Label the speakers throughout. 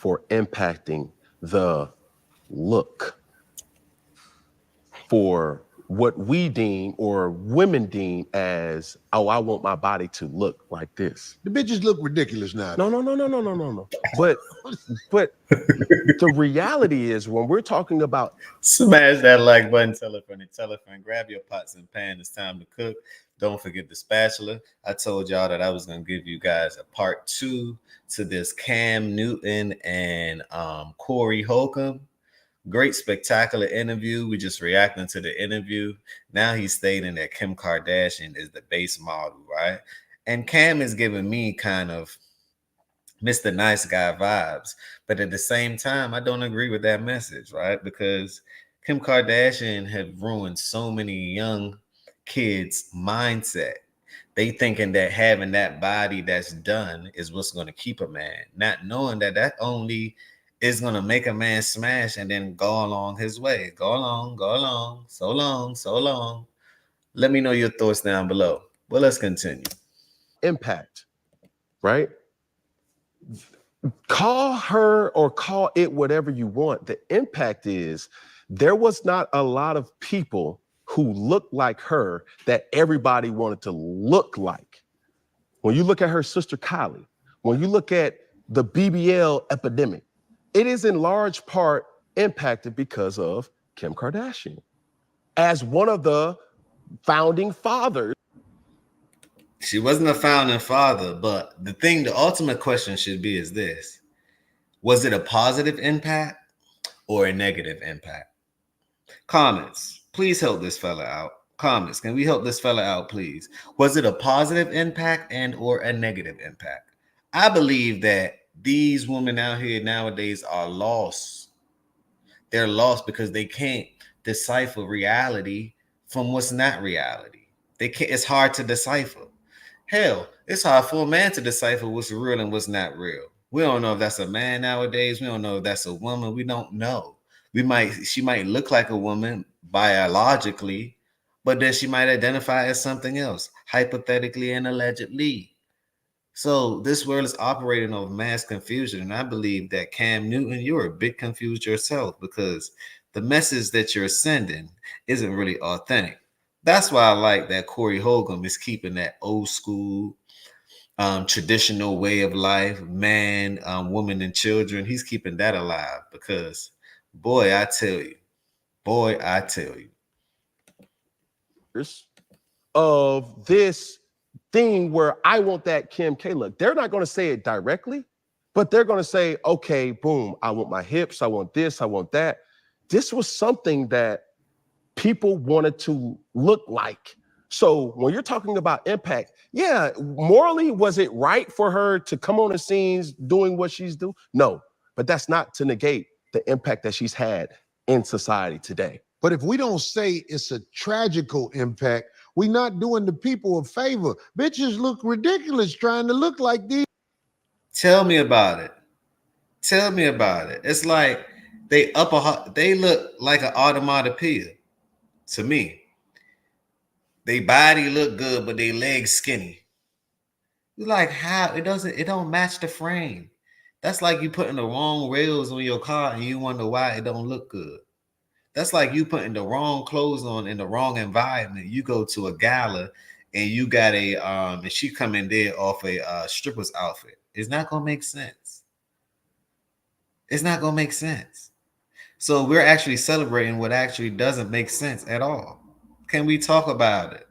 Speaker 1: for impacting the look, for what we deem or women deem as, oh, I want my body to look like this.
Speaker 2: The bitches look ridiculous now.
Speaker 1: No. But the reality is, when we're talking about,
Speaker 3: smash that like button, tell a friend, grab your pots and pan. It's time to cook. Don't forget the spatula. I told y'all that I was gonna give you guys a part 2 to this Cam Newton and Corey Holcomb. Great, spectacular interview. We just reacting to the interview. Now he's stating that Kim Kardashian is the base model, right? And Cam is giving me kind of Mr. Nice Guy vibes. But at the same time, I don't agree with that message, right? Because Kim Kardashian have ruined so many young kids' mindset. They thinking that having that body that's done is what's going to keep a man, not knowing that that only is going to make a man smash and then go along his way. Go along, so long. Let me know your thoughts down below. Well, let's continue.
Speaker 1: impact, right? Call her or call it whatever you want. The impact is, there was not a lot of people who looked like her that everybody wanted to look like. When you look at her sister Kylie, when you look at the BBL epidemic, it is in large part impacted because of Kim Kardashian. As one of the founding fathers.
Speaker 3: She wasn't a founding father, but the ultimate question should be is this: was it a positive impact or a negative impact? Comments, please help this fella out. Comments, can we help this fella out, please? Was it a positive impact and or a negative impact? I believe that these women out here nowadays are lost. They're lost because they can't decipher reality from what's not reality. They can't. It's hard to decipher. Hell, it's hard for a man to decipher what's real and what's not real. We don't know if that's a man nowadays. We don't know if that's a woman. We don't know. She might look like a woman biologically, but then she might identify as something else, hypothetically and allegedly. So this world is operating on mass confusion. And I believe that Cam Newton, you're a bit confused yourself because the message that you're sending isn't really authentic. That's why I like that Corey Holcomb is keeping that old school, traditional way of life, man, woman, and children. He's keeping that alive because, boy, I tell you,
Speaker 1: of this thing where I want that Kim K look. They're not going to say it directly, but they're going to say, okay, boom, I want my hips, I want this, I want that. This was something that people wanted to look like. So when you're talking about impact, yeah, morally, was it right for her to come on the scenes doing what she's doing? No, but that's not to negate the impact that she's had in society today.
Speaker 2: But if we don't say it's a tragical impact, we're not doing the people a favor. Bitches look ridiculous trying to look like these.
Speaker 3: Tell me about it. It's like they look like an automatopoeia to me. They body look good, but they legs skinny. You're like, how? It don't match the frame. That's like you putting the wrong rails on your car and you wonder why it don't look good. That's like you putting the wrong clothes on in the wrong environment. You go to a gala and you got and she come in there off a stripper's outfit. It's not gonna make sense. So we're actually celebrating what actually doesn't make sense at all. Can we talk about it?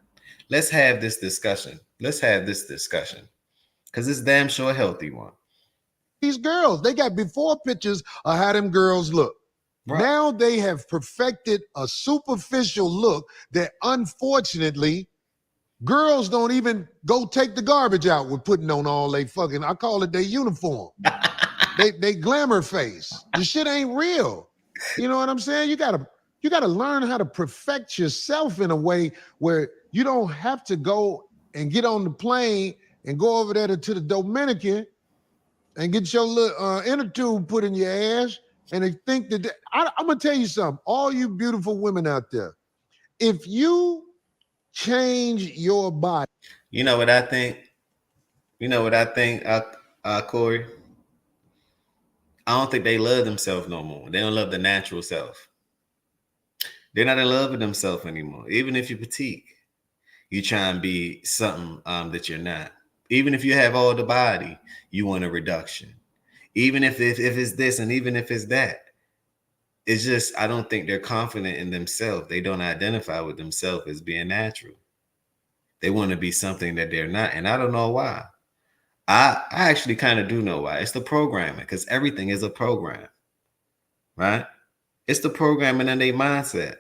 Speaker 3: Let's have this discussion. Because it's damn sure a healthy one.
Speaker 2: These girls, they got before pictures of how them girls look. Right. Now they have perfected a superficial look that unfortunately girls don't even go take the garbage out with putting on all they fucking, I call it their uniform. they glamour face. The shit ain't real. You know what I'm saying? You gotta learn how to perfect yourself in a way where you don't have to go and get on the plane and go over there to the Dominican and get your little inner tube put in your ass. And they think that I'm gonna tell you something, all you beautiful women out there, if you change your body.
Speaker 3: You know what I think? Corey? I don't think they love themselves no more. They don't love the natural self. They're not in love with themselves anymore. Even if you're petite, you try and be something that you're not. Even if you have all the body, you want a reduction. Even if it's this and even if it's that. It's just, I don't think they're confident in themselves. They don't identify with themselves as being natural. They want to be something that they're not. And I don't know why. I actually kind of do know why. It's the programming, because everything is a program, right? It's the programming in their mindset.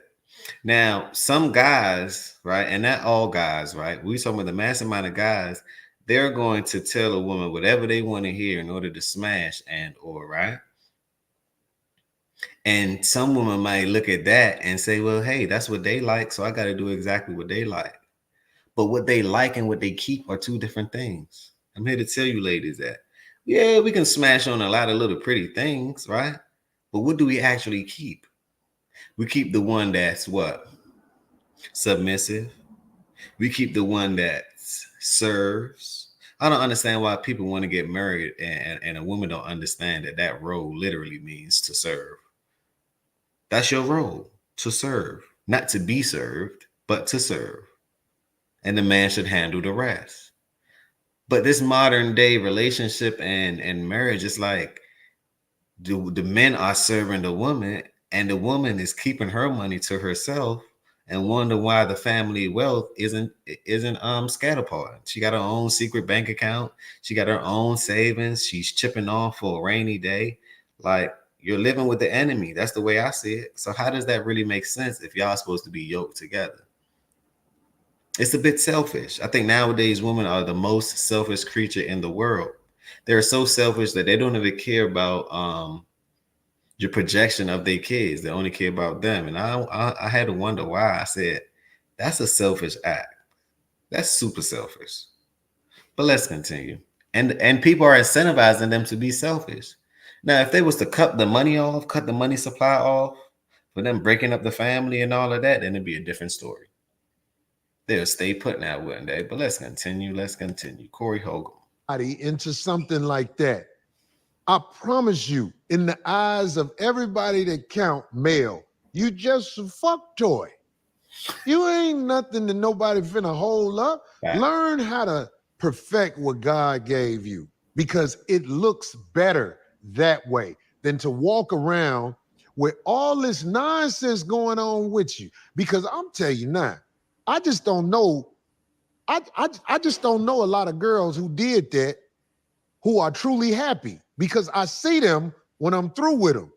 Speaker 3: Now, some guys, right, and not all guys, right? We talking about the mass amount of guys, they're going to tell a woman whatever they want to hear in order to smash and or, right? And some women might look at that and say, well, hey, that's what they like, so I got to do exactly what they like. But what they like and what they keep are two different things. I'm here to tell you ladies that, yeah, we can smash on a lot of little pretty things, right? But what do we actually keep? We keep the one that's what? Submissive. We keep the one that serves. I don't understand why people want to get married and a woman don't understand that that role literally means to serve. That's your role, to serve, not to be served, but to serve. And the man should handle the rest. But this modern day relationship and marriage is like the men are serving the woman and the woman is keeping her money to herself and wonder why the family wealth isn't scatterpot. She got her own secret bank account. She got her own savings. She's chipping off for a rainy day. Like, you're living with the enemy. That's the way I see it. So how does that really make sense if y'all supposed to be yoked together? It's a bit selfish. I think nowadays women are the most selfish creature in the world. They're so selfish that they don't even care about your projection of their kids. They only care about them. And I had to wonder why. I said, that's a selfish act. That's super selfish. But let's continue. And people are incentivizing them to be selfish. Now, if they was to cut the money off, cut the money supply off, for them breaking up the family and all of that, then it'd be a different story. They'll stay put now, wouldn't they? But let's continue. Let's continue. Corey Hogan.
Speaker 2: Into something like that. I promise you, in the eyes of everybody that count male, you just a fuck toy. You ain't nothing that nobody finna hold up.
Speaker 3: Right.
Speaker 2: Learn how to perfect what God gave you, because it looks better that way than to walk around with all this nonsense going on with you. Because I'm telling you now, I just don't know. I just don't know a lot of girls who did that who are truly happy, because I see them when I'm through with them.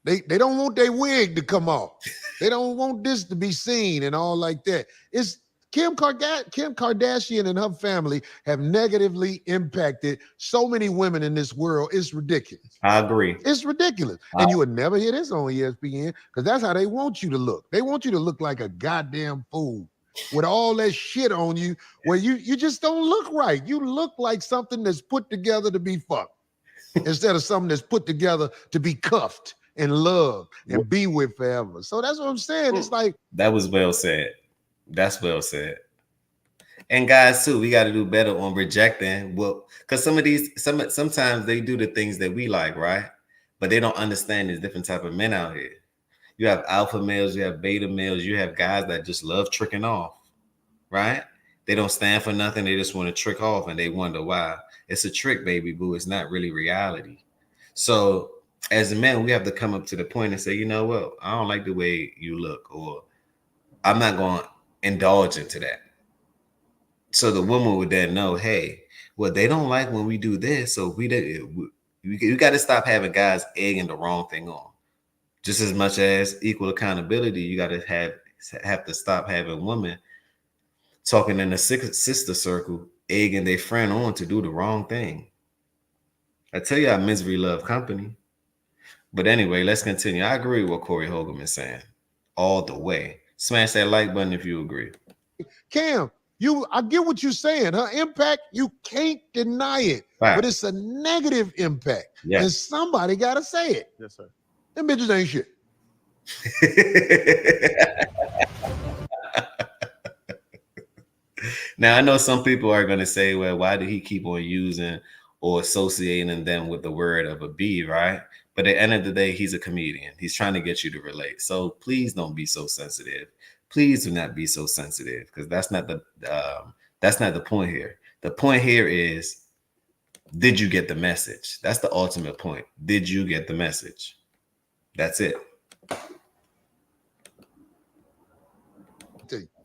Speaker 2: They don't want their wig to come off. They don't want this to be seen and all like that. It's Kim Kardashian and her family have negatively impacted so many women in this world. It's ridiculous.
Speaker 3: I agree.
Speaker 2: It's ridiculous. And you would never hear this on ESPN, because that's how they want you to look. They want you to look like a goddamn fool with all that shit on you, where you just don't look right. You look like something that's put together to be fucked instead of something that's put together to be cuffed and loved and be with forever. So that's what I'm saying. It's like,
Speaker 3: that was well said. That's well said. And guys too, we got to do better on rejecting. Well, because sometimes they do the things that we like, right? But they don't understand there's different type of men out here. You have alpha males, you have beta males, you have guys that just love tricking off, right? They don't stand for nothing. They just want to trick off and they wonder why. It's a trick, baby boo. It's not really reality. So as a man, we have to come up to the point and say, you know what? I don't like the way you look, or I'm not going to indulge into that. So the woman would then know, hey, well, they don't like when we do this. So we got to stop having guys egging the wrong thing on. Just as much as equal accountability, you got to have to stop having women talking in a sister circle, egging their friend on to do the wrong thing. I tell you, misery love company. But anyway, let's continue. I agree with what Corey Hogan is saying all the way. Smash that like button if you agree.
Speaker 2: Cam, I get what you're saying. Her impact, you can't deny it.
Speaker 3: Right.
Speaker 2: But it's a negative impact.
Speaker 3: Yes.
Speaker 2: And somebody got to say it.
Speaker 1: Yes, sir.
Speaker 2: Them bitches ain't shit.
Speaker 3: Now, I know some people are going to say, well, why did he keep on using or associating them with the word of a B, right? But at the end of the day, he's a comedian. He's trying to get you to relate. So please don't be so sensitive. Please do not be so sensitive, because that's not the point here. The point here is, did you get the message? That's the ultimate point. Did you get the message? That's it.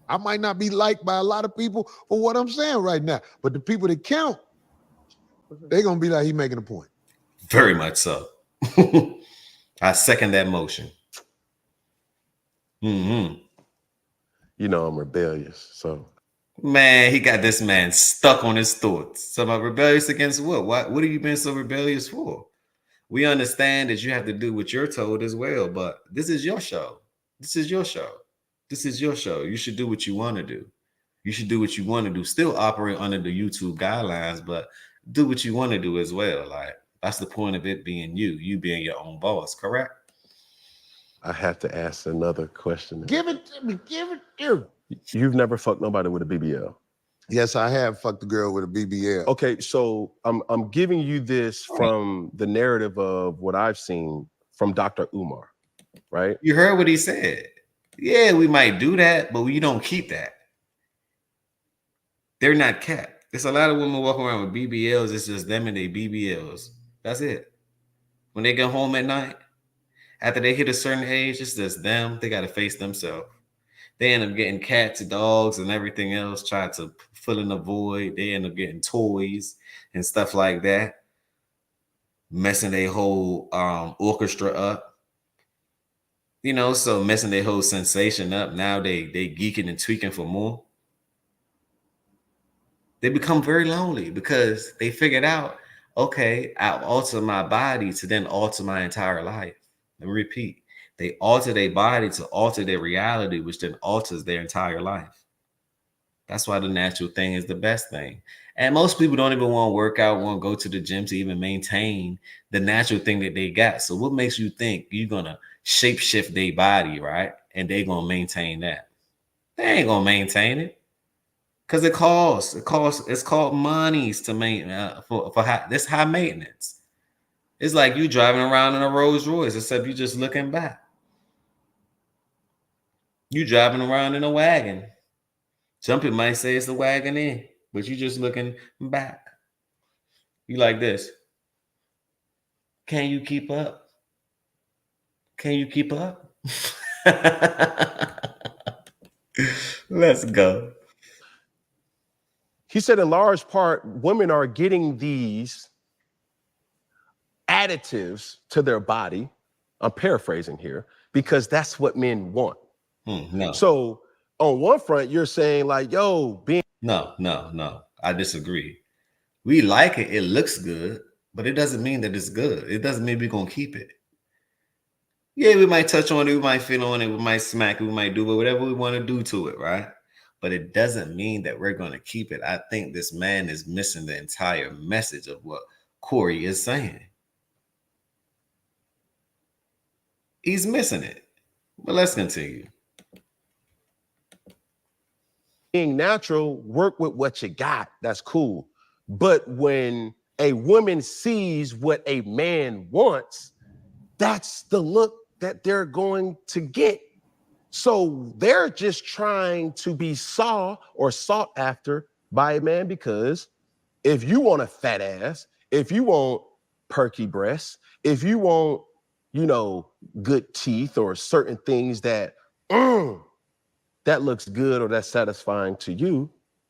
Speaker 2: I might not be liked by a lot of people for what I'm saying right now, but the people that count, they're gonna be like, he making a point.
Speaker 3: Very much so. I second that motion. Mm-hmm.
Speaker 1: You know I'm rebellious, so.
Speaker 3: Man, he got this man stuck on his thoughts. So I'm rebellious against what? What have you been so rebellious for? We understand that you have to do what you're told as well, but this is your show. This is your show. This is your show. You should do what you want to do. You should do what you want to do. Still operate under the YouTube guidelines, but do what you want to do as well. Like, that's the point of it being you being your own boss, correct?
Speaker 1: I have to ask another question.
Speaker 2: Give it to me. Give it here.
Speaker 1: You've never fucked nobody with a BBL?
Speaker 2: Yes, I have fucked a girl with a BBL.
Speaker 1: Okay, so I'm giving you this from the narrative of what I've seen from Dr. Umar, right?
Speaker 3: You heard what he said. Yeah, we might do that, but we don't keep that. They're not kept. There's a lot of women walking around with BBLs. It's just them and their BBLs. That's it. When they get home at night, after they hit a certain age, it's just them. They got to face themselves. They end up getting cats, dogs, and everything else, trying to fill in the void. They end up getting toys and stuff like that, messing their whole orchestra up. You know, so messing their whole sensation up. Now they geeking and tweaking for more. They become very lonely because they figured out, okay, I alter my body to then alter my entire life. Let me repeat. They alter their body to alter their reality, which then alters their entire life. That's why the natural thing is the best thing. And most people don't even want to work out, want to go to the gym to even maintain the natural thing that they got. So what makes you think you're going to shapeshift their body, right? And they're going to maintain that? They ain't going to maintain it. Because it costs. It's called monies to maintain this high maintenance. It's like you driving around in a Rolls Royce, except you just looking back. You driving around in a wagon. Some people might say it's a wagon in, but you just looking back. You like this. Can you keep up? Can you keep up? Let's go.
Speaker 1: He said in large part, women are getting these additives to their body. I'm paraphrasing here, because that's what men want.
Speaker 3: No.
Speaker 1: So on one front, you're saying like, yo, being...
Speaker 3: No. I disagree. We like it. It looks good, but it doesn't mean that it's good. It doesn't mean we're going to keep it. Yeah, we might touch on it. We might feel on it. We might smack it. We might do whatever we want to do to it, right? But it doesn't mean that we're going to keep it. I think this man is missing the entire message of what Corey is saying. He's missing it. But let's continue.
Speaker 1: Being natural, work with what you got. That's cool. But when a woman sees what a man wants, that's the look that they're going to get. So they're just trying to be sought after by a man, because if you want a fat ass, if you want perky breasts, if you want, good teeth or certain things that looks good or that's satisfying to you,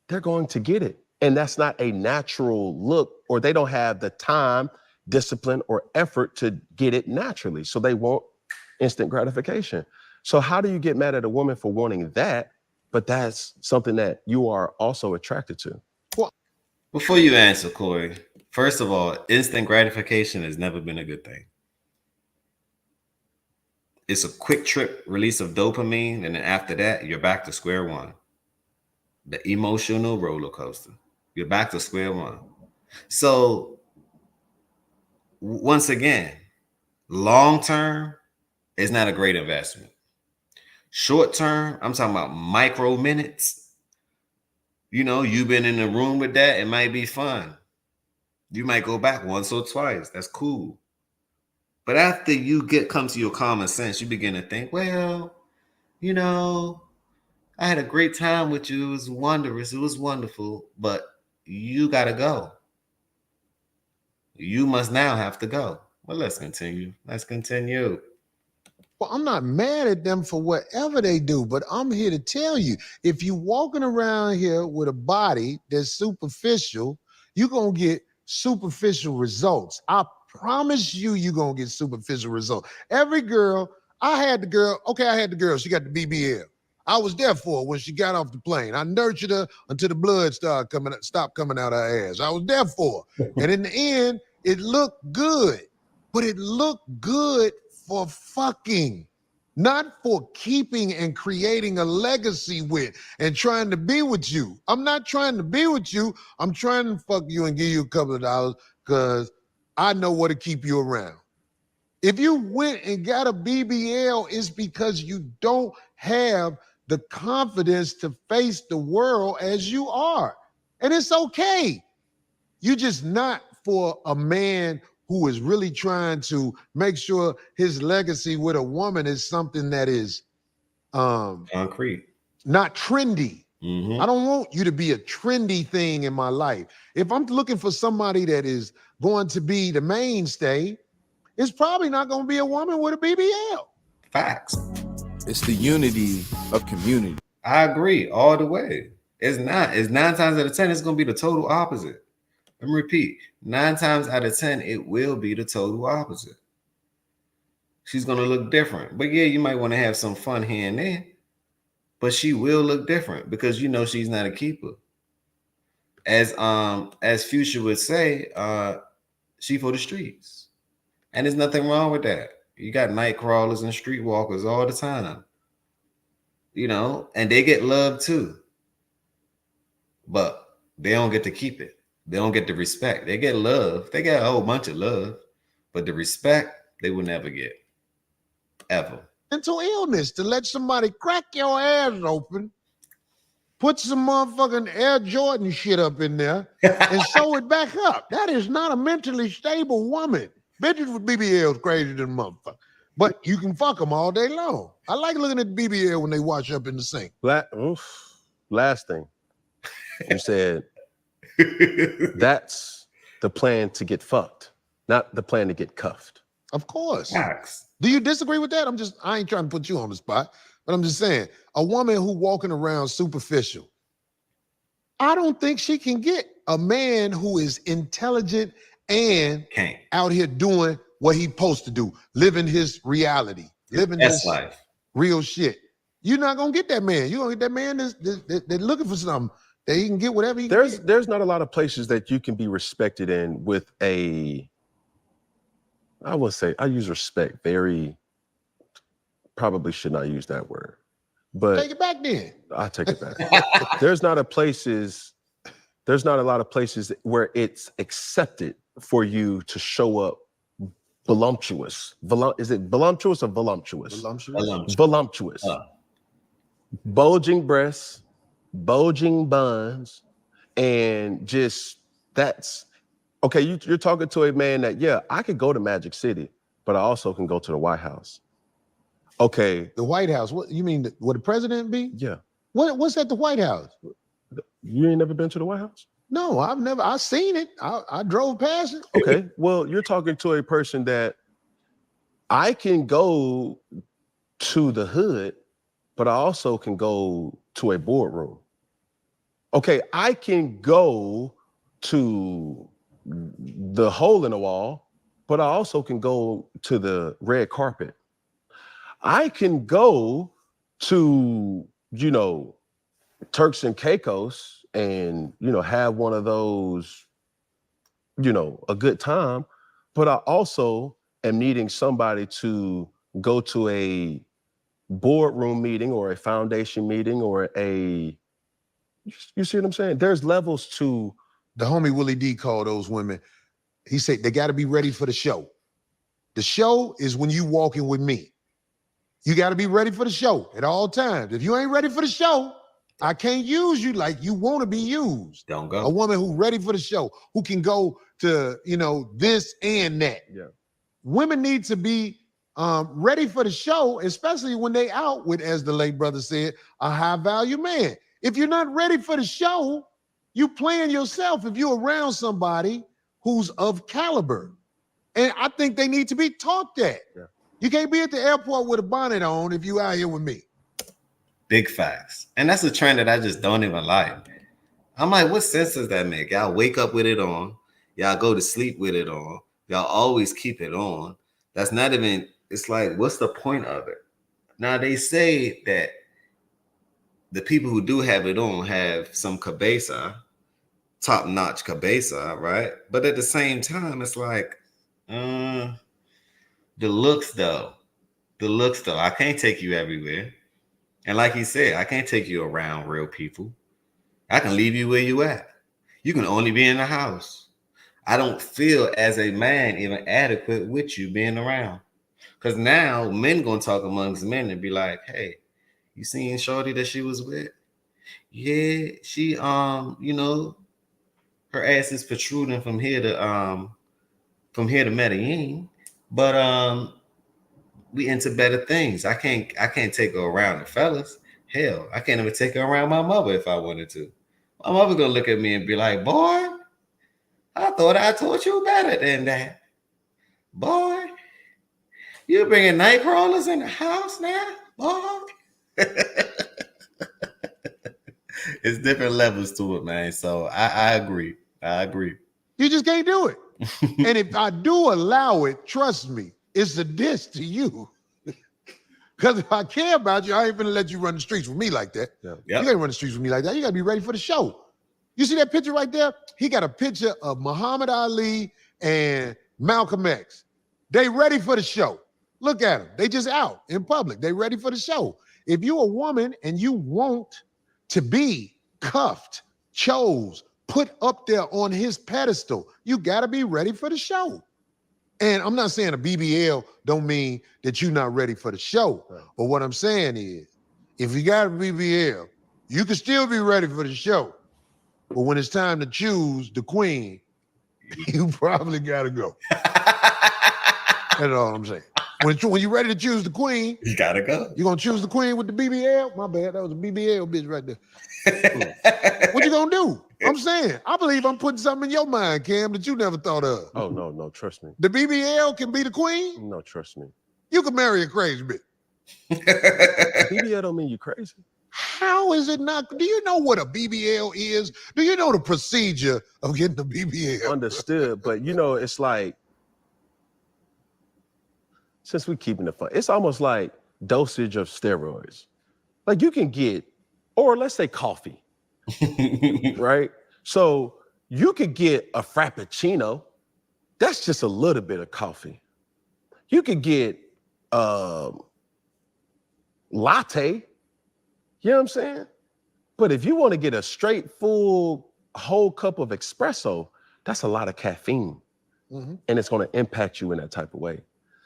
Speaker 1: they're going to get it. And that's not a natural look, or they don't have the time, discipline, or effort to get it naturally. So they want instant gratification. So how do you get mad at a woman for wanting that, but that's something that you are also attracted to?
Speaker 3: Well, before you answer, Corey, first of all, instant gratification has never been a good thing. It's a quick trip release of dopamine, and then after that, you're back to square one. The emotional roller coaster. You're back to square one. So, once again, long term is not a great investment. Short term, I'm talking about micro minutes. You've been in the room with that. It might be fun. You might go back once or twice. That's cool. But after you come to your common sense, you begin to think, well, you know, I had a great time with you. It was wondrous. It was wonderful. But you got to go. You must now have to go. Well, let's continue. Let's continue.
Speaker 2: Well, I'm not mad at them for whatever they do, but I'm here to tell you, if you walking around here with a body that's superficial, you're going to get superficial results. I promise you, you're going to get superficial results. Every girl, I had the girl, she got the BBL. I was there for her when she got off the plane. I nurtured her until the blood stopped coming out her ass. I was there for her. And in the end, it looked good, but it looked good for fucking, not for keeping and creating a legacy with and trying to be with you. I'm not trying to be with you. I'm trying to fuck you and give you a couple of dollars because I know what to keep you around. If you went and got a BBL, it's because you don't have the confidence to face the world as you are. And it's okay. You're just not for a man who is really trying to make sure his legacy with a woman is something that is
Speaker 3: concrete,
Speaker 2: not trendy. I don't want you to be a trendy thing in my life. If I'm looking for somebody that is going to be the mainstay, it's probably not going to be a woman with a BBL.
Speaker 3: Facts.
Speaker 4: It's the unity of community.
Speaker 3: I agree all the way. It's not. It's 9 times out of 10, it's going to be the total opposite. Let me repeat. 9 times out of 10, it will be the total opposite. She's going to look different. But yeah, you might want to have some fun here and there. But she will look different because you know she's not a keeper. As Future would say, she for the streets. And there's nothing wrong with that. You got night crawlers and streetwalkers all the time. You know, and they get love too. But they don't get to keep it. They don't get the respect. They get love. They get a whole bunch of love. But the respect, they will never get. Ever.
Speaker 2: Mental illness to let somebody crack your ass open, put some motherfucking Air Jordan shit up in there, and sew it back up. That is not a mentally stable woman. Bitches with BBLs crazy than a motherfucker. But you can fuck them all day long. I like looking at the BBL when they wash up in the sink.
Speaker 1: Last thing. You said that's the plan to get fucked, not the plan to get cuffed.
Speaker 2: Of course.
Speaker 3: Facts.
Speaker 2: Do you disagree with that? I ain't trying to put you on the spot, but I'm just saying, a woman who walking around superficial, I don't think she can get a man who is intelligent and out here doing what he's supposed to do, living his reality, living his life, real shit. You're not gonna get that man. You're gonna get that man that's looking for something that he can get whatever he can get.
Speaker 1: There's not a lot of places that you can be respected in with a, I would say, I use respect probably should not use that word. But
Speaker 2: take it back then.
Speaker 1: I take it back. There's not a lot of places where it's accepted for you to show up voluptuous. Is it voluptuous or voluptuous? Voluptuous. Bulging breasts, bulging buns, and just that's okay. You're talking to a man that, yeah, I could go to Magic City, but I also can go to the White House. Okay.
Speaker 2: The White House. What you mean? Would the president be?
Speaker 1: Yeah.
Speaker 2: What's at the White House?
Speaker 1: You ain't never been to the White House?
Speaker 2: No, I've seen it. I drove past it.
Speaker 1: Okay. Well, you're talking to a person that I can go to the hood, but I also can go to a boardroom. Okay, I can go to the hole in the wall, but I also can go to the red carpet. I can go to, Turks and Caicos and, have one of those, a good time, but I also am needing somebody to go to a boardroom meeting or a foundation meeting or you see what I'm saying? There's levels to.
Speaker 2: The homie Willie D called those women. He said, they got to be ready for the show. The show is when you walking with me. You got to be ready for the show at all times. If you ain't ready for the show, I can't use you like you want to be used.
Speaker 3: Don't go.
Speaker 2: A woman who ready for the show, who can go to, this and that.
Speaker 1: Yeah.
Speaker 2: women need to be ready for the show, especially when they out with, as the late brother said, a high value man. If you're not ready for the show, you playing yourself if you're around somebody who's of caliber. And I think they need to be taught that.
Speaker 1: Yeah.
Speaker 2: You can't be at the airport with a bonnet on if you out here with me.
Speaker 3: Big facts. And that's a trend that I just don't even like. I'm like, what sense does that make? Y'all wake up with it on. Y'all go to sleep with it on. Y'all always keep it on. That's not even, it's like, what's the point of it? Now, they say that the people who do have it on have some cabeza, top-notch cabeza, right? But at the same time, it's like, the looks, though. I can't take you everywhere. And like he said, I can't take you around real people. I can leave you where you at. You can only be in the house. I don't feel as a man even adequate with you being around. Because now men gonna talk amongst men and be like, hey, you seen Shorty that she was with? Yeah, she you know, her ass is protruding from here to Medellin. But we into better things. I can't take her around the fellas. Hell, I can't even take her around my mother if I wanted to. My mother gonna look at me and be like, boy, I thought I told you better than that. Boy, you bringing night crawlers in the house now, boy. It's different levels to it, man. So I agree.
Speaker 2: You just can't do it. And if I do allow it, trust me, it's a diss to you. Because if I care about you, I ain't gonna let you run the streets with me like that.
Speaker 1: Yeah.
Speaker 3: Yep.
Speaker 2: You can't run the streets with me like that. You gotta be ready for the show. You see that picture right there? He got a picture of Muhammad Ali and Malcolm X. They ready for the show. Look at them. They just out in public. They ready for the show. If you're a woman and you want to be cuffed, chose, put up there on his pedestal, you gotta be ready for the show. And I'm not saying a BBL don't mean that you're not ready for the show.
Speaker 1: Right.
Speaker 2: But what I'm saying is, if you got a BBL, you can still be ready for the show. But when it's time to choose the queen, you probably gotta go. That's all I'm saying. When you're ready to choose the queen,
Speaker 3: You gotta go.
Speaker 2: you're gonna choose the queen with the BBL. My bad, that was a BBL bitch right there. What you gonna do? I'm saying, I believe I'm putting something in your mind, Cam, that you never thought of.
Speaker 1: Oh, no, trust me.
Speaker 2: The BBL can be the queen.
Speaker 1: No, trust me.
Speaker 2: You can marry a crazy bitch.
Speaker 1: BBL don't mean you crazy.
Speaker 2: How is it not? Do you know what a BBL is? Do you know the procedure of getting a BBL?
Speaker 1: Understood, but you know, it's like, since we keeping it fun, it's almost like dosage of steroids. Like you can get, or let's say coffee, right? So you could get a Frappuccino. That's just a little bit of coffee. You could get latte. You know what I'm saying? But if you want to get a straight full whole cup of espresso, that's a lot of caffeine.
Speaker 2: Mm-hmm.
Speaker 1: And it's going to impact you in that type of way.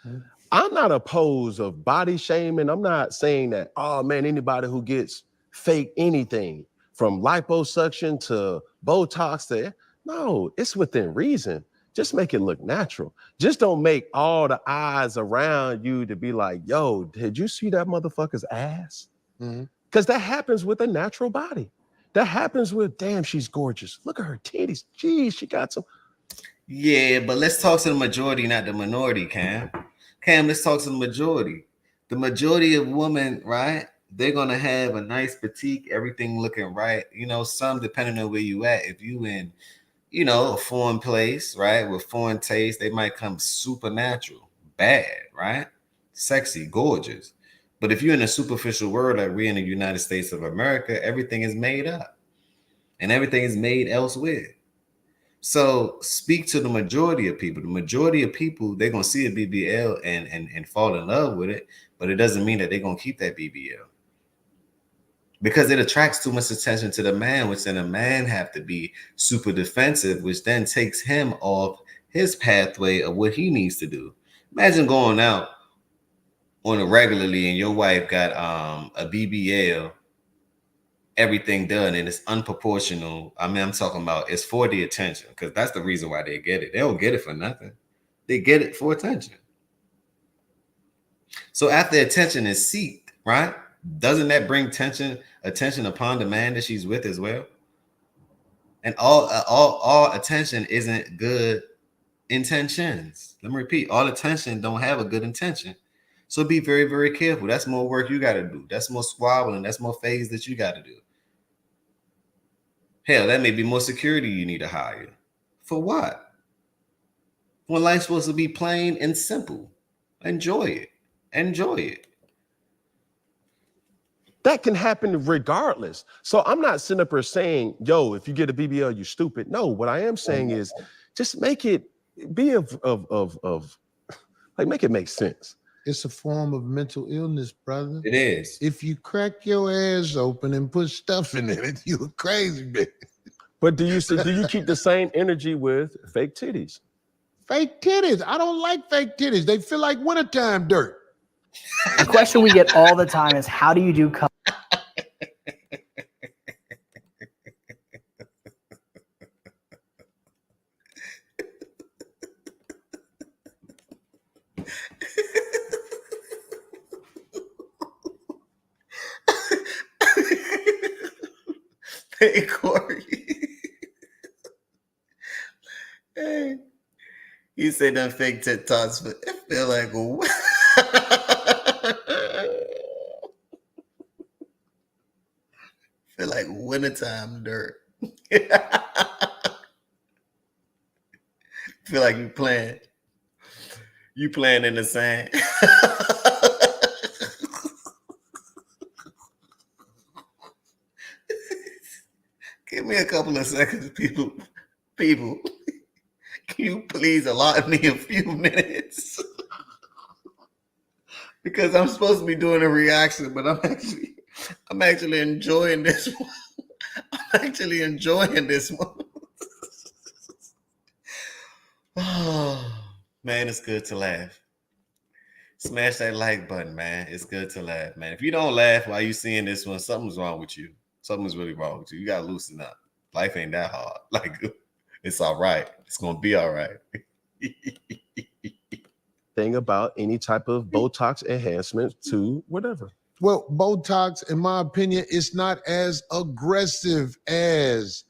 Speaker 2: Mm-hmm.
Speaker 1: I'm not opposed of body shaming. I'm not saying that, oh man, anybody who gets fake anything from liposuction to Botox to, no, it's within reason. Just make it look natural. Just don't make all the eyes around you to be like, yo, did you see that motherfucker's ass?
Speaker 2: Mm-hmm.
Speaker 1: Because that happens with a natural body. That happens with, damn, she's gorgeous. Look at her titties. Geez, she got some.
Speaker 3: Yeah, but let's talk to the majority, not the minority, Cam. Cam, let's talk to the majority. The majority of women, right? They're going to have a nice boutique, everything looking right. You know, some depending on where you at. If you in, you know, a foreign place, right, with foreign taste, they might come super natural, bad, right? Sexy, gorgeous. But if you're in a superficial world like we're in the United States of America, everything is made up and everything is made elsewhere. So speak to the majority of people. The majority of people, they're going to see a BBL and fall in love with it, but it doesn't mean that they're going to keep that BBL. Because it attracts too much attention to the man, which then a man have to be super defensive, which then takes him off his pathway of what he needs to do. Imagine going out on a regularly and your wife got a BBL, everything done, and it's unproportional. I mean, I'm talking about it's for the attention, because that's the reason why they get it. They don't get it for nothing. They get it for attention. So after attention is seeked, right? Doesn't that bring attention upon the man that she's with as well? And all attention isn't good intentions. Let me repeat: all attention don't have a good intention. So be very, very careful. That's more work you got to do. That's more squabbling. That's more phase that you got to do. Hell, that may be more security you need to hire. For what? When life's supposed to be plain and simple. Enjoy it. Enjoy it.
Speaker 1: That can happen regardless. So I'm not sitting up here saying, yo, if you get a BBL, you stupid. No, what I am saying is just make it be like make it make sense.
Speaker 2: It's a form of mental illness, brother.
Speaker 3: It is.
Speaker 2: If you crack your ass open and put stuff in it, you a crazy bitch.
Speaker 1: But do you keep the same energy with fake titties?
Speaker 2: Fake titties. I don't like fake titties. They feel like wintertime dirt.
Speaker 5: The question we get all the time is, how do you do
Speaker 3: Hey, Corey. Hey. He said them fake TikToks, but it feel like feel like wintertime dirt. Feel like you playing in the sand. Give me a couple of seconds, people. Can you please allot me a few minutes? Because I'm supposed to be doing a reaction, but I'm actually enjoying this one. I'm actually enjoying this one. Oh, man, it's good to laugh. Smash that like button, man. It's good to laugh, man. If you don't laugh while you seeing this one, something's wrong with you. Something's really wrong with you. You gotta loosen up. Life ain't that hard. Like, it's all right. It's gonna be all right.
Speaker 1: Thing about any type of Botox enhancement to whatever.
Speaker 2: Well, Botox, in my opinion, is not as aggressive as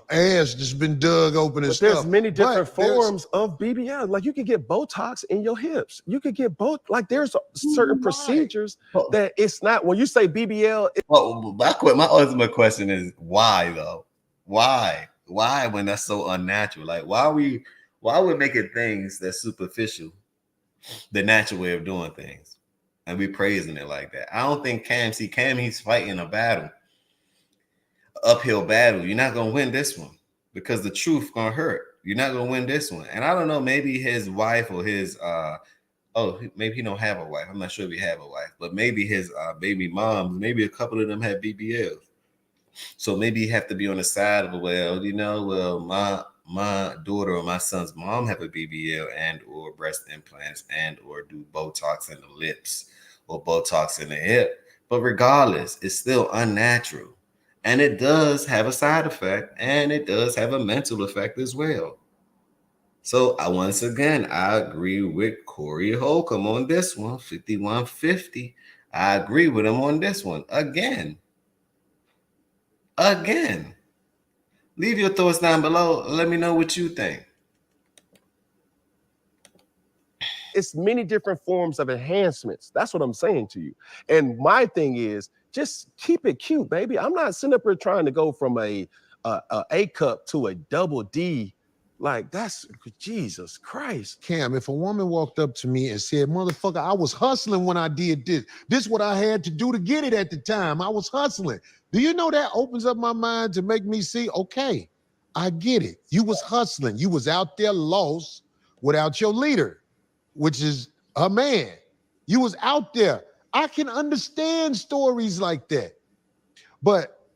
Speaker 2: ass that's been dug open and
Speaker 1: But
Speaker 2: stuff.
Speaker 1: there's many different
Speaker 2: But there's-
Speaker 1: forms of BBL. Like you could get Botox in your hips. You could get both. Like there's certain procedures that it's not. When you say BBL,
Speaker 3: Well, my ultimate question is why though? Why? Why when that's so unnatural? Like why we making things that's superficial the natural way of doing things, and we praising it like that? I don't think Cam, he's fighting a battle. Uphill battle. You're not gonna win this one because the truth gonna hurt. You're not gonna win this one. And I don't know, maybe his wife or his maybe he don't have a wife. I'm not sure if he have a wife, but maybe his baby moms, maybe a couple of them have BBLs. So maybe you have to be on the side of my daughter or my son's mom have a BBL and or breast implants and or do Botox in the lips or Botox in the hip. But regardless, it's still unnatural. And it does have a side effect, and it does have a mental effect as well. So once again, I agree with Corey Holcomb on this one, 5150. I agree with him on this one. Again. Leave your thoughts down below. Let me know what you think.
Speaker 1: it's many different forms of enhancements. That's what I'm saying to you. And my thing is just keep it cute, baby. I'm not sitting up here trying to go from a cup to a double D. Like, that's Jesus Christ.
Speaker 2: Cam, if a woman walked up to me and said, motherfucker, I was hustling when I did this. This is what I had to do to get it at the time. I was hustling. Do you know that opens up my mind to make me see, okay, I get it. You was hustling. You was out there lost without your leader, which is a man. You was out there. I can understand stories like that. But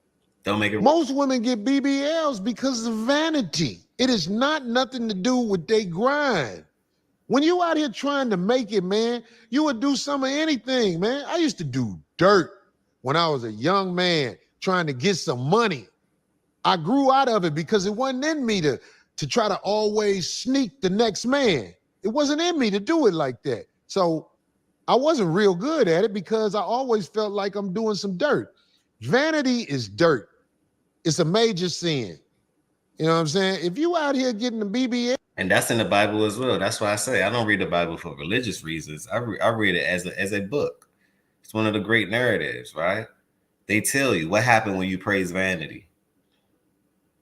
Speaker 3: don't make it.
Speaker 2: Most women get BBLs because of vanity. It is not nothing to do with their grind. When you out here trying to make it, man, you would do some of anything, man. I used to do dirt when I was a young man trying to get some money. I grew out of it because it wasn't in me to try to always sneak the next man. It wasn't in me to do it like that. So I wasn't real good at it because I always felt like I'm doing some dirt. Vanity is dirt. It's a major sin. You know what I'm saying? If you out here getting the BBL,
Speaker 3: and that's in the Bible as well. That's why I say I don't read the Bible for religious reasons. I read it as a book. It's one of the great narratives, right? They tell you what happened when you praise vanity.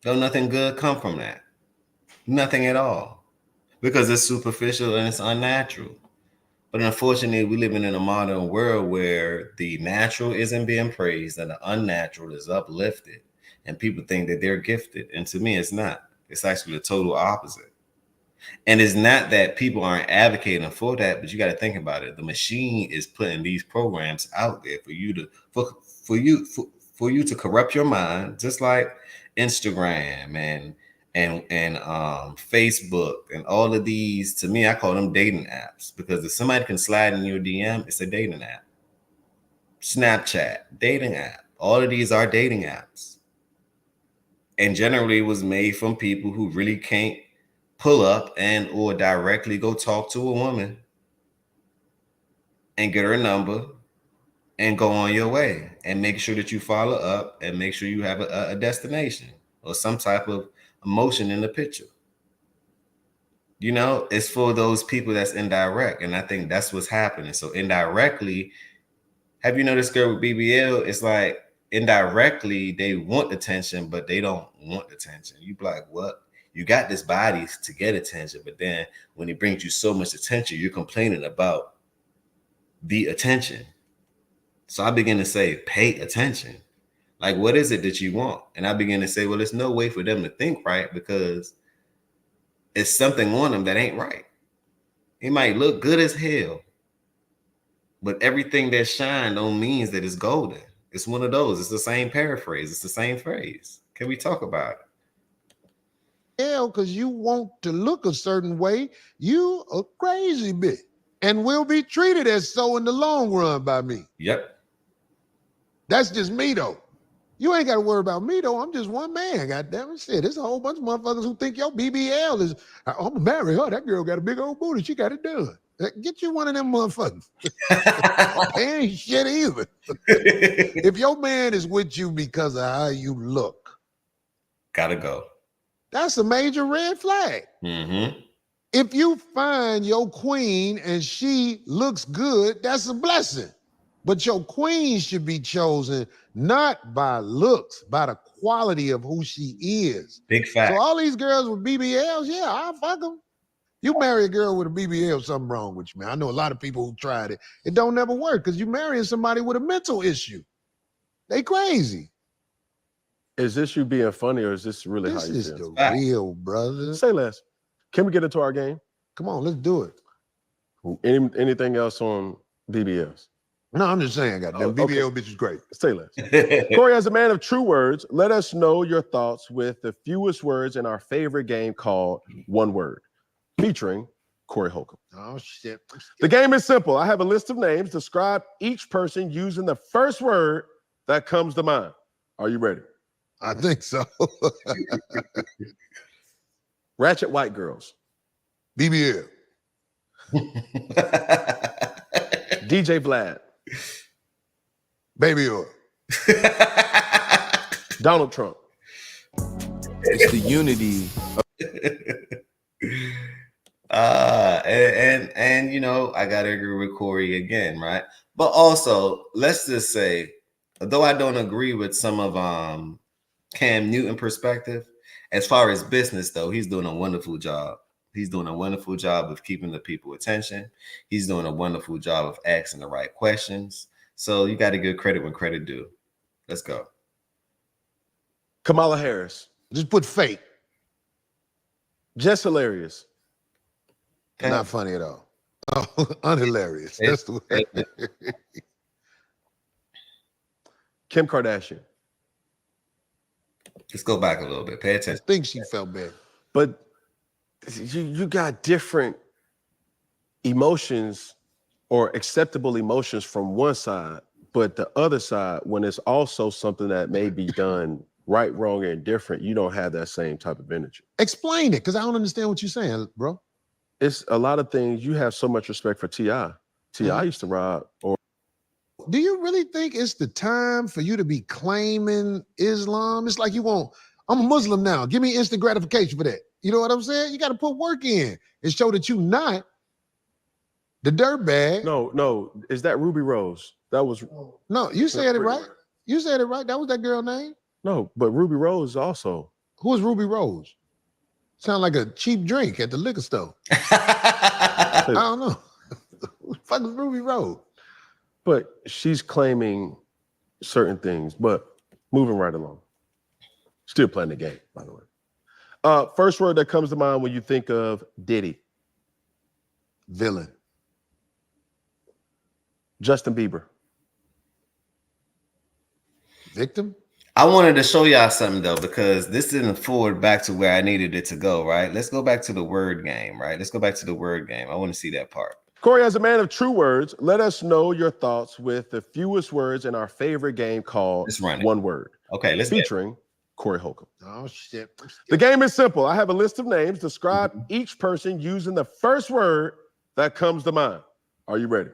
Speaker 3: Don't nothing good come from that. Nothing at all. Because it's superficial and it's unnatural. But unfortunately, we live in a modern world where the natural isn't being praised and the unnatural is uplifted. And people think that they're gifted. And to me, it's not. It's actually the total opposite. And it's not that people aren't advocating for that, but you got to think about it. The machine is putting these programs out there for you to for you to corrupt your mind, just like Instagram and Facebook and all of these. To me, I call them dating apps, because if somebody can slide in your DM, it's a dating app. Snapchat, dating app. All of these are dating apps. And generally it was made from people who really can't pull up and or directly go talk to a woman and get her number and go on your way and make sure that you follow up and make sure you have a destination or some type of emotion in the picture. You know, it's for those people that's indirect. And I think that's what's happening. So indirectly, have you noticed, girl, with BBL, it's like indirectly they want attention, but they don't want attention. You be like, what? You got this body to get attention, but then when it brings you so much attention, you're complaining about the attention. So I begin to say, pay attention. Like, what is it that you want? And I begin to say, well, there's no way for them to think right, because it's something on them that ain't right. He might look good as hell, but everything that shine don't means that it's golden. It's one of those. It's the same paraphrase. It's the same phrase. Can we talk about it?
Speaker 2: because you want to look a certain way, you a crazy bitch and will be treated as so in the long run by me.
Speaker 3: Yep.
Speaker 2: That's just me though. You ain't got to worry about me though. I'm just one man. God damn it, shit. There's a whole bunch of motherfuckers who think your BBL is. I'm gonna marry her. That girl got a big old booty. She got it done. Get you one of them motherfuckers. They ain't shit either. If your man is with you because of how you look,
Speaker 3: Gotta go.
Speaker 2: that's a major red flag.
Speaker 3: Mm-hmm.
Speaker 2: If you find your queen and she looks good, that's a blessing. But your queen should be chosen not by looks, by the quality of who she is.
Speaker 3: Big fact.
Speaker 2: So all these girls with BBLs, yeah, I'll fuck them. You marry a girl with a BBL, something wrong with you, man. I know a lot of people who tried it. It don't never work because you marrying somebody with a mental issue. They crazy.
Speaker 1: Is this you being funny, or is this really
Speaker 2: This
Speaker 1: how you
Speaker 2: is
Speaker 1: feel?
Speaker 2: the real, brother.
Speaker 1: Say less. Can we get into our game?
Speaker 2: Come on, let's do it.
Speaker 1: Anything else on BBLs?
Speaker 2: No, I'm just saying, goddamn, BBL bitch is great.
Speaker 1: Say less. Corey, as a man of true words, let us know your thoughts with the fewest words in our favorite game called One Word, featuring Corey Holcomb.
Speaker 2: Oh, shit.
Speaker 1: The game is simple. I have a list of names. Describe each person using the first word that comes to mind. Are you ready?
Speaker 2: I think so.
Speaker 1: Ratchet white girls.
Speaker 2: BBL.
Speaker 1: DJ Vlad.
Speaker 2: Baby oil.
Speaker 1: Donald Trump.
Speaker 4: It's the unity.
Speaker 3: And you know, I gotta agree with Corey again, right? But also, let's just say, though I don't agree with some of Cam Newton perspective, as far as business though, he's doing a wonderful job. He's doing a wonderful job of keeping the people attention. He's doing a wonderful job of asking the right questions. So you got to give credit when credit due. Let's go.
Speaker 1: Kamala Harris.
Speaker 2: Just put fake.
Speaker 1: Just hilarious.
Speaker 2: Not funny at all. Oh, unhilarious. That's the way.
Speaker 1: Kim Kardashian.
Speaker 3: Let's go back a little bit. Pay
Speaker 2: I
Speaker 3: attention.
Speaker 2: think she felt bad.
Speaker 1: But you got different emotions or acceptable emotions from one side, but the other side, when it's also something that may be done right, wrong, and different, you don't have that same type of energy.
Speaker 2: Explain it, because I don't understand what you're saying, bro.
Speaker 1: it's a lot of things. You have so much respect for T.I. T.I. used to rob or
Speaker 2: Do you really think it's the time for you to be claiming Islam? It's like you want, I'm a Muslim now. Give me instant gratification for that. You know what I'm saying? You got to put work in and show that you not the dirtbag.
Speaker 1: no. Is that Ruby Rose? That was
Speaker 2: No, you said it right. You said it right. That was that girl name.
Speaker 1: no, but Ruby Rose also.
Speaker 2: Who is Ruby Rose? Sound like a cheap drink at the liquor store.
Speaker 3: I
Speaker 2: I don't know. Who the fuck is Ruby Rose?
Speaker 1: But she's claiming certain things, but moving right along. Still playing the game, by the way. First word that comes to mind when you think of Diddy.
Speaker 2: Villain.
Speaker 1: Justin Bieber.
Speaker 2: Victim.
Speaker 3: wanted to show y'all something though, because this didn't forward back to where I needed it to go, right? Let's go back to the word game, right? Let's go back to the word game. I want to see that part.
Speaker 1: Corey, as a man of true words, let us know your thoughts with the fewest words in our favorite game called
Speaker 3: Let's run it.
Speaker 1: One Word,
Speaker 3: Okay, let's get it.
Speaker 1: featuring Corey Holcomb.
Speaker 2: Oh shit.
Speaker 1: The game is simple. I have a list of names. Describe each person using the first word that comes to mind. Are you ready?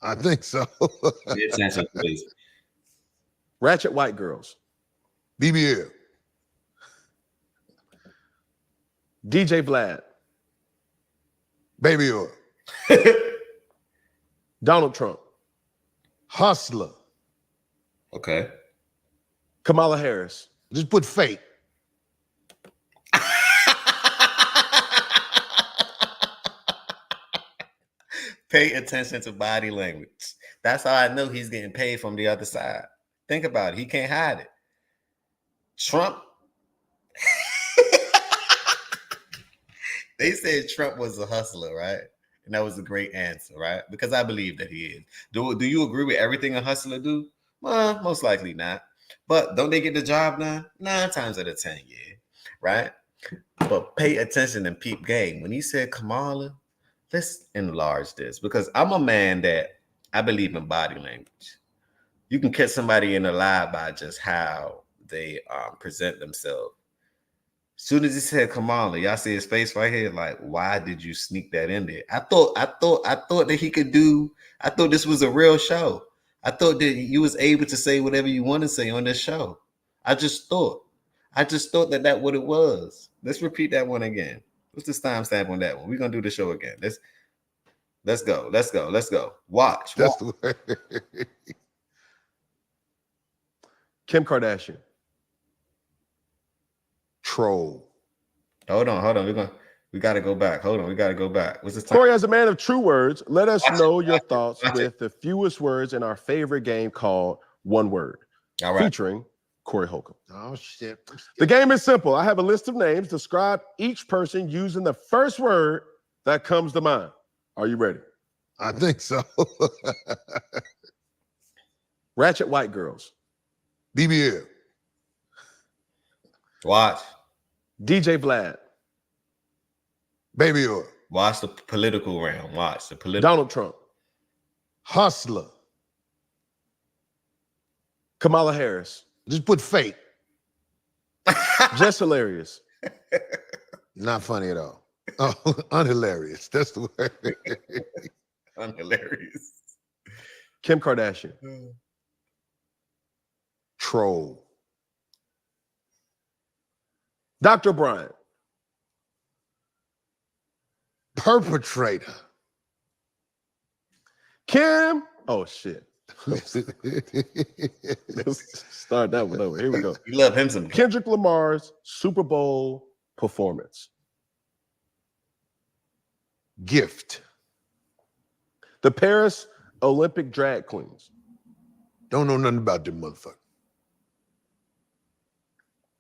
Speaker 2: I think so.
Speaker 3: Pay attention, please.
Speaker 1: Ratchet white girls.
Speaker 2: BBL.
Speaker 1: DJ Vlad.
Speaker 2: Baby oil.
Speaker 1: Donald Trump.
Speaker 2: Hustler.
Speaker 3: Okay.
Speaker 1: Kamala Harris.
Speaker 2: Just put fake.
Speaker 3: Pay attention to body language. That's how I know he's getting paid from the other side. Think about it. He can't hide it. Trump. They said Trump was a hustler, right? And that was a great answer, right? Because I believe that he is. Do you agree with everything a hustler do? Well, most likely not. But don't they get the job done? 9 times out of 10, yeah. Right? But pay attention and peep game. When he said Kamala, let's enlarge this, because I'm a man that I believe in body language. You can catch somebody in a lie by just how they present themselves. As soon as he said Kamala, y'all see his face right here. Like, why did you sneak that in there? I thought that he could do. I thought this was a real show. I thought that you was able to say whatever you want to say on this show. I just thought that what it was. Let's repeat that one again. What's this timestamp on that one? We're gonna do the show again. Let's go. Watch.
Speaker 2: That's the word.
Speaker 1: Kim Kardashian.
Speaker 2: Troll.
Speaker 3: Hold on. We gotta go back. Hold on, we gotta go back. What's this time?
Speaker 1: Corey, as a man of true words, let us know your thoughts
Speaker 3: Watch it.
Speaker 1: with the fewest words in our favorite game called One Word,
Speaker 3: All right.
Speaker 1: featuring Corey Holcomb.
Speaker 2: Oh shit.
Speaker 1: The game is simple. I have a list of names. Describe each person using the first word that comes to mind. Are you ready?
Speaker 2: I think so.
Speaker 1: Ratchet white girls.
Speaker 2: BBL.
Speaker 3: Watch.
Speaker 1: DJ Vlad.
Speaker 2: Baby oil.
Speaker 3: Watch the political round. Watch the political.
Speaker 1: Donald Trump.
Speaker 2: Hustler.
Speaker 1: Kamala Harris.
Speaker 2: Just put fake.
Speaker 1: Just hilarious.
Speaker 2: Not funny at all. Oh, unhilarious. That's the word.
Speaker 3: I'm hilarious.
Speaker 1: Kim Kardashian.
Speaker 2: Troll.
Speaker 1: Dr. Bryant.
Speaker 2: Perpetrator.
Speaker 1: Kim. Oh, shit. Let's start that one over. Here we go.
Speaker 3: You love him some.
Speaker 1: Kendrick Lamar's Super Bowl performance.
Speaker 2: Gift.
Speaker 1: The Paris Olympic drag queens.
Speaker 2: Don't know nothing about them motherfucker.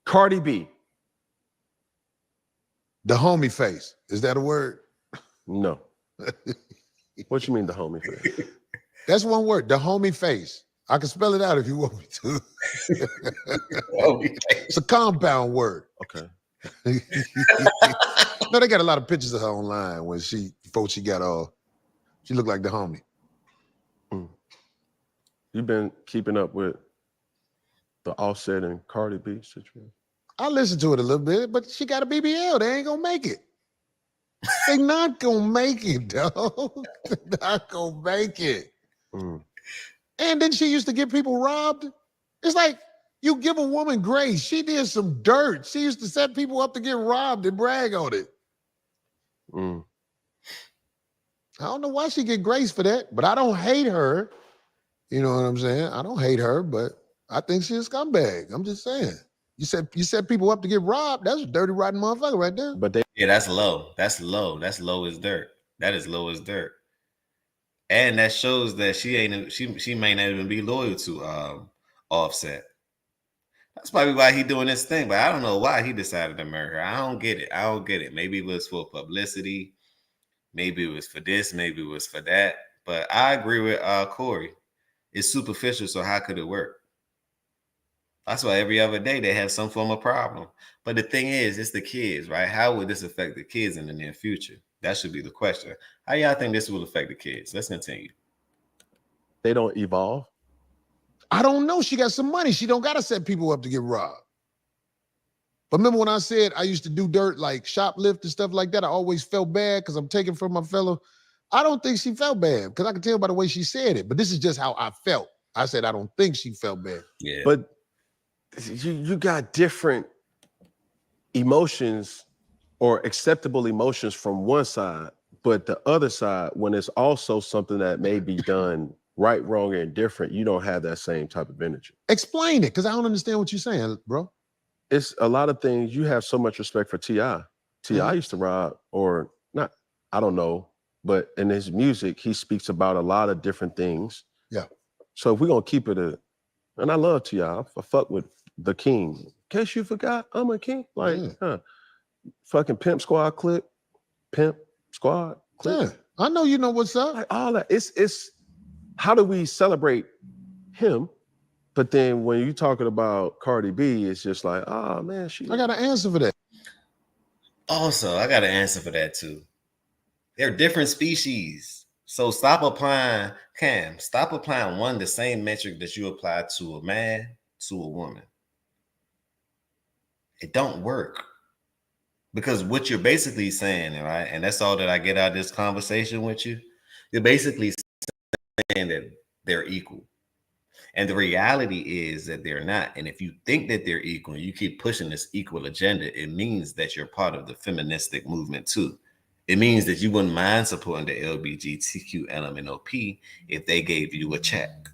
Speaker 1: Cardi B.
Speaker 2: The homie face. Is that a word?
Speaker 1: No. What you mean the homie face?
Speaker 2: That's one word. The homie face. I can spell it out if you want me to. It's a compound word.
Speaker 1: Okay.
Speaker 2: No, they got a lot of pictures of her online when before she got all. She looked like the homie.
Speaker 1: You've been keeping up with the Offset and Cardi B situation?
Speaker 2: I listened to it a little bit, but she got a BBL. They ain't gonna make it. They not gonna make it, dog. They're not gonna make it.
Speaker 1: Mm.
Speaker 2: And then she used to get people robbed. It's like you give a woman grace. She did some dirt. She used to set people up to get robbed and brag on it.
Speaker 1: Mm.
Speaker 2: I don't know why she get grace for that, but I don't hate her. You know what I'm saying? I don't hate her, but I think she's a scumbag. I'm just saying. You set people up to get robbed. That's a dirty, rotten motherfucker right there.
Speaker 1: But they
Speaker 3: Yeah, that's low. That's low. That's low as dirt. That is low as dirt. And that shows that she may not even be loyal to Offset. That's probably why he doing this thing, but I don't know why he decided to marry her. I don't get it. Maybe it was for publicity. Maybe it was for this. Maybe it was for that. But I agree with Corey. It's superficial, so how could it work? That's why every other day they have some form of problem. But the thing is, it's the kids, right? How would this affect the kids in the near future? That should be the question. How y'all think this will affect the kids? Let's continue.
Speaker 1: They don't evolve.
Speaker 2: I don't know. She got some money. She don't got to set people up to get robbed. But remember when I said I used to do dirt like shoplift and stuff like that? I always felt bad because I'm taking from my fellow. I don't think she felt bad because I can tell by the way she said it. But this is just how I felt. I said I don't think she felt bad.
Speaker 3: Yeah.
Speaker 1: But you got different emotions or acceptable emotions from one side, but the other side, when it's also something that may be done right, wrong, and different, you don't have that same type of energy.
Speaker 2: Explain it, because I don't understand what you're saying, bro.
Speaker 1: It's a lot of things. You have so much respect for T.I. T.I. used to rob, or not, I don't know, but in his music, he speaks about a lot of different things.
Speaker 2: Yeah.
Speaker 1: So if we're going to keep it and I love T.I. I fuck with the king. In case you forgot, I'm a king. Like, fucking Pimp Squad clip. Pimp Squad clip.
Speaker 2: Yeah. I know you know what's up.
Speaker 1: Like, all that. It's how do we celebrate him? But then when you're talking about Cardi B, it's just like, oh man,
Speaker 2: I got an answer for that.
Speaker 3: Also, I got an answer for that too. They're different species. So stop applying the same metric that you apply to a man, to a woman. It don't work. Because what you're basically saying, right, and that's all that I get out of this conversation with you, you're basically saying that they're equal. And the reality is that they're not. And if you think that they're equal and you keep pushing this equal agenda, it means that you're part of the feministic movement too. It means that you wouldn't mind supporting the LGBTQ if they gave you a check.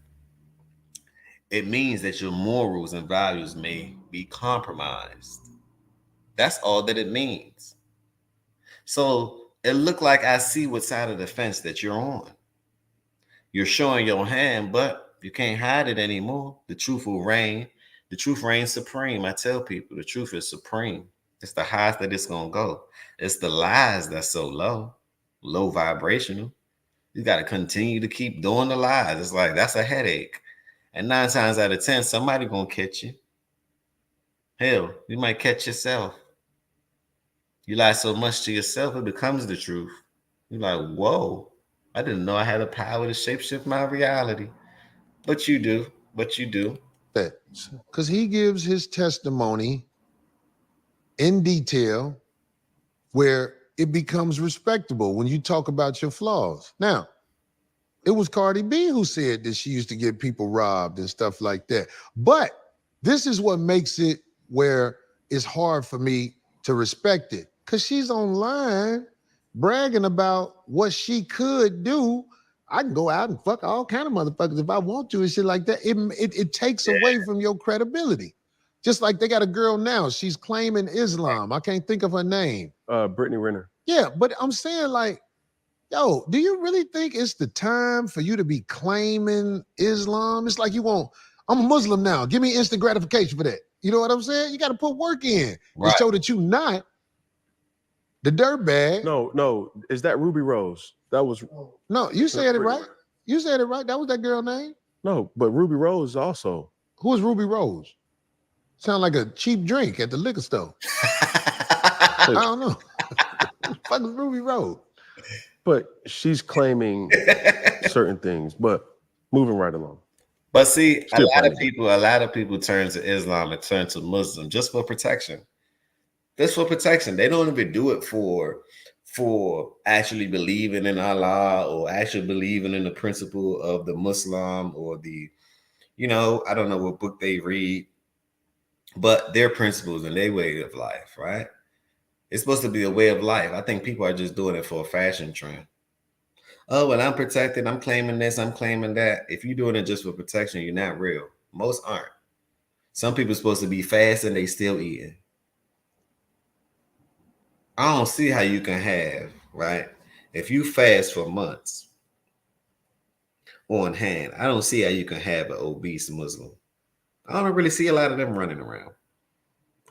Speaker 3: It means that your morals and values may be compromised. That's all that it means. So it looked like I see what side of the fence that you're on. You're showing your hand, but you can't hide it anymore. The truth will reign. The truth reigns supreme. I tell people the truth is supreme. It's the highest that it's going to go. It's the lies that's so low vibrational. You got to continue to keep doing the lies. It's like, that's a headache. And 9 times out of 10, somebody going to catch you. Hell, you might catch yourself. You lie so much to yourself, it becomes the truth. You're like, whoa, I didn't know I had the power to shapeshift my reality. But you do.
Speaker 2: Because he gives his testimony in detail where it becomes respectable when you talk about your flaws. Now, it was Cardi B who said that she used to get people robbed and stuff like that. But this is what makes it where it's hard for me to respect it. Because she's online bragging about what she could do. I can go out and fuck all kind of motherfuckers if I want to and shit like that. It takes away from your credibility. Just like they got a girl now, she's claiming Islam. I can't think of her name.
Speaker 1: Brittany Renner.
Speaker 2: Yeah, but I'm saying like, yo, do you really think it's the time for you to be claiming Islam? It's like I'm a Muslim now. Give me instant gratification for that. You know what I'm saying? You got to put work in to show that you not the dirtbag.
Speaker 1: No. Is that Ruby Rose? That was
Speaker 2: no. You said it right. You said it right. That was that girl name.
Speaker 1: No, but Ruby Rose also.
Speaker 2: Who is Ruby Rose? Sound like a cheap drink at the liquor store. I don't know. Fuck is Ruby Rose?
Speaker 1: But she's claiming certain things. But moving right along.
Speaker 3: But see, a lot of people turn to Islam and turn to Muslim just for protection. Just for protection. They don't even do it for for actually believing in Allah or actually believing in the principle of the Muslim or the, I don't know what book they read, but their principles and their way of life, right? It's supposed to be a way of life. I think people are just doing it for a fashion trend. Oh, well, I'm protected. I'm claiming this. I'm claiming that. If you're doing it just for protection, you're not real. Most aren't. Some people are supposed to be fast and they still eating. I don't see how you can have, right? If you fast for months on hand, I don't see how you can have an obese Muslim. I don't really see a lot of them running around.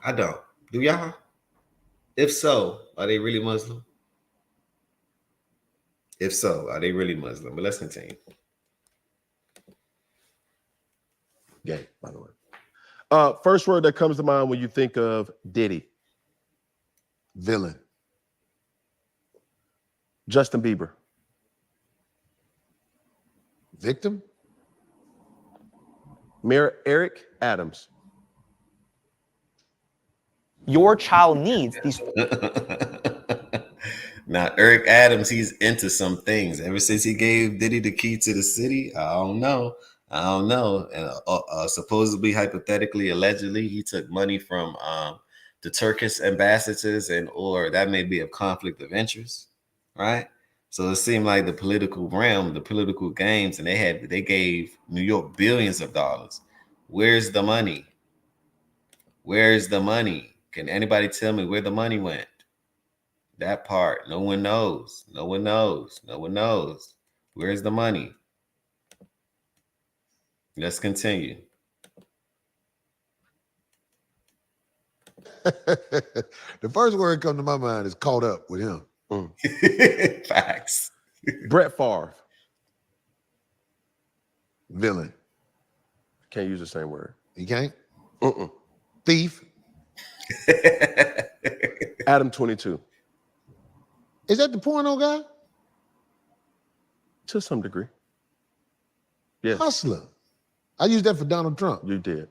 Speaker 3: I don't. Do y'all? If so, are they really Muslim? If so, are they really Muslim? But let's continue.
Speaker 1: Gay, by the way. First word that comes to mind when you think of Diddy.
Speaker 2: Villain.
Speaker 1: Justin Bieber.
Speaker 2: Victim.
Speaker 1: Mayor Eric Adams.
Speaker 6: Your child needs these.
Speaker 3: Now, Eric Adams, he's into some things. Ever since he gave Diddy the key to the city, I don't know. And supposedly, hypothetically, allegedly, he took money from the Turkish ambassadors, or that may be a conflict of interest, right? So it seemed like the political realm, the political games, and they gave New York billions of dollars. Where's the money? Where's the money? Can anybody tell me where the money went? That part, no one knows. No one knows. No one knows. Where's the money? Let's continue.
Speaker 2: The first word come to my mind is caught up with him.
Speaker 3: Facts.
Speaker 1: Brett Favre.
Speaker 2: Villain.
Speaker 1: Can't use the same word.
Speaker 2: You can't? Thief.
Speaker 1: Adam 22.
Speaker 2: Is that the porno guy?
Speaker 1: To some degree. Yes.
Speaker 2: Hustler. I used that for Donald Trump.
Speaker 1: You did.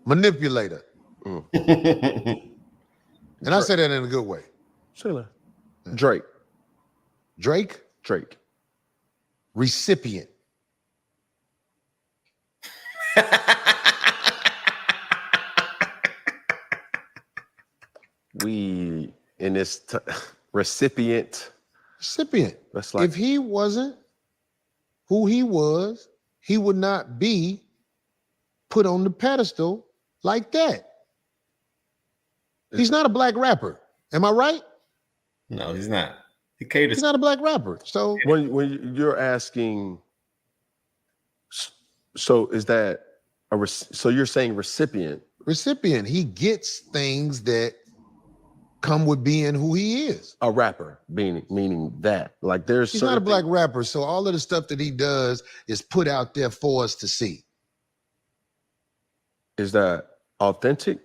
Speaker 2: Manipulator. And I say that in a good way.
Speaker 1: Sheila. Drake.
Speaker 2: Drake.
Speaker 1: Drake.
Speaker 2: Recipient.
Speaker 1: We in this recipient.
Speaker 2: Recipient.
Speaker 1: That's like,
Speaker 2: if he wasn't who he was, he would not be put on the pedestal like that. He's not a black rapper. Am I right?
Speaker 3: No, he's not. He caters.
Speaker 2: He's not a black rapper. So
Speaker 1: when you're asking, so is that so you're saying recipient?
Speaker 2: Recipient. He gets things that come with being who he is.
Speaker 1: A rapper, meaning that. Like
Speaker 2: he's not a black rapper, so all of the stuff that he does is put out there for us to see.
Speaker 1: Is that authentic?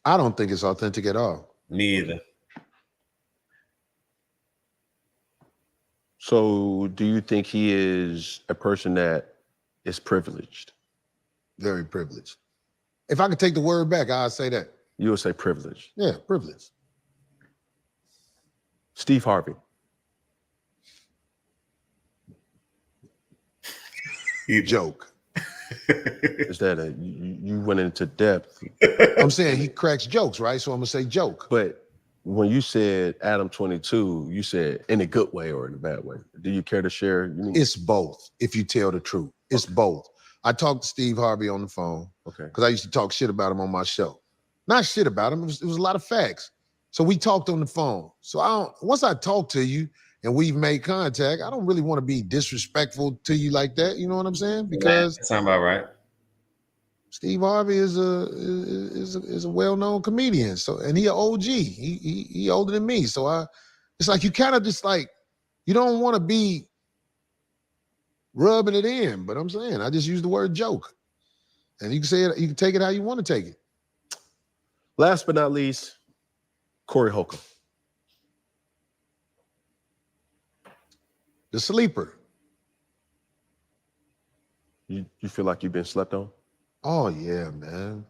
Speaker 2: I don't think it's authentic at all.
Speaker 3: Me either.
Speaker 1: So do you think he is a person that is privileged?
Speaker 2: Very privileged. If I could take the word back, I'd say that.
Speaker 1: You would say privileged.
Speaker 2: Yeah, privileged.
Speaker 1: Steve Harvey.
Speaker 2: You joke.
Speaker 1: Is that you went into depth?
Speaker 2: I'm saying he cracks jokes, right? So I'm gonna say joke.
Speaker 1: But when you said Adam 22, you said in a good way or in a bad way. Do you care to share?
Speaker 2: It's both. If you tell the truth, it's both. I talked to Steve Harvey on the phone.
Speaker 1: Okay.
Speaker 2: Because I used to talk shit about him on my show. Not shit about him. It was a lot of facts. So we talked on the phone. So once I talk to you and we've made contact, I don't really want to be disrespectful to you like that. You know what I'm saying? Because
Speaker 3: that sounds about right.
Speaker 2: Steve Harvey is a well-known comedian. So and he an OG. He older than me. So it's like you kind of just like you don't want to be rubbing it in. But I'm saying I just use the word joke, and you can say it. You can take it how you want to take it.
Speaker 1: Last but not least, Corey Holcomb.
Speaker 2: The sleeper.
Speaker 1: You feel like you've been slept on?
Speaker 2: Oh yeah, man.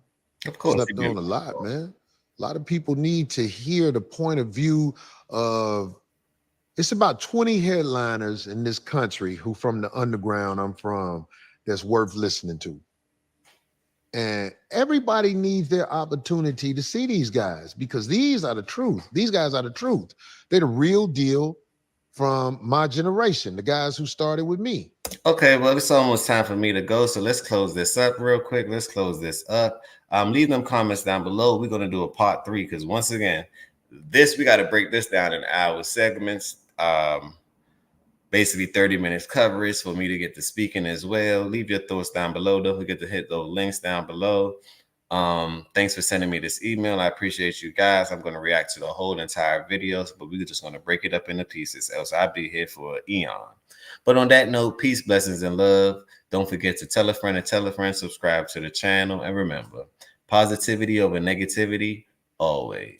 Speaker 3: Of course.
Speaker 2: Slept on a lot, man. A lot of people need to hear the point of view of It's about 20 headliners in this country who from the underground I'm from that's worth listening to. And everybody needs their opportunity to see these guys because these are the truth. These guys are the truth. They're the real deal from my generation, the guys who started with me.
Speaker 3: Okay, well, it's almost time for me to go. So let's close this up real quick. Let's close this up. Leave them comments down below. We're going to do a part 3 because once again, we got to break this down in hour segments. Basically 30 minutes coverage for me to get to speaking as well. Leave your thoughts down below. Don't forget to hit those links down below. Thanks for sending me this email. I appreciate you guys. I'm going to react to the whole entire video, but we're just going to break it up into pieces, else I'll be here for an eon. But on that note, peace, blessings, and love. Don't forget to tell a friend, subscribe to the channel, and remember, positivity over negativity always.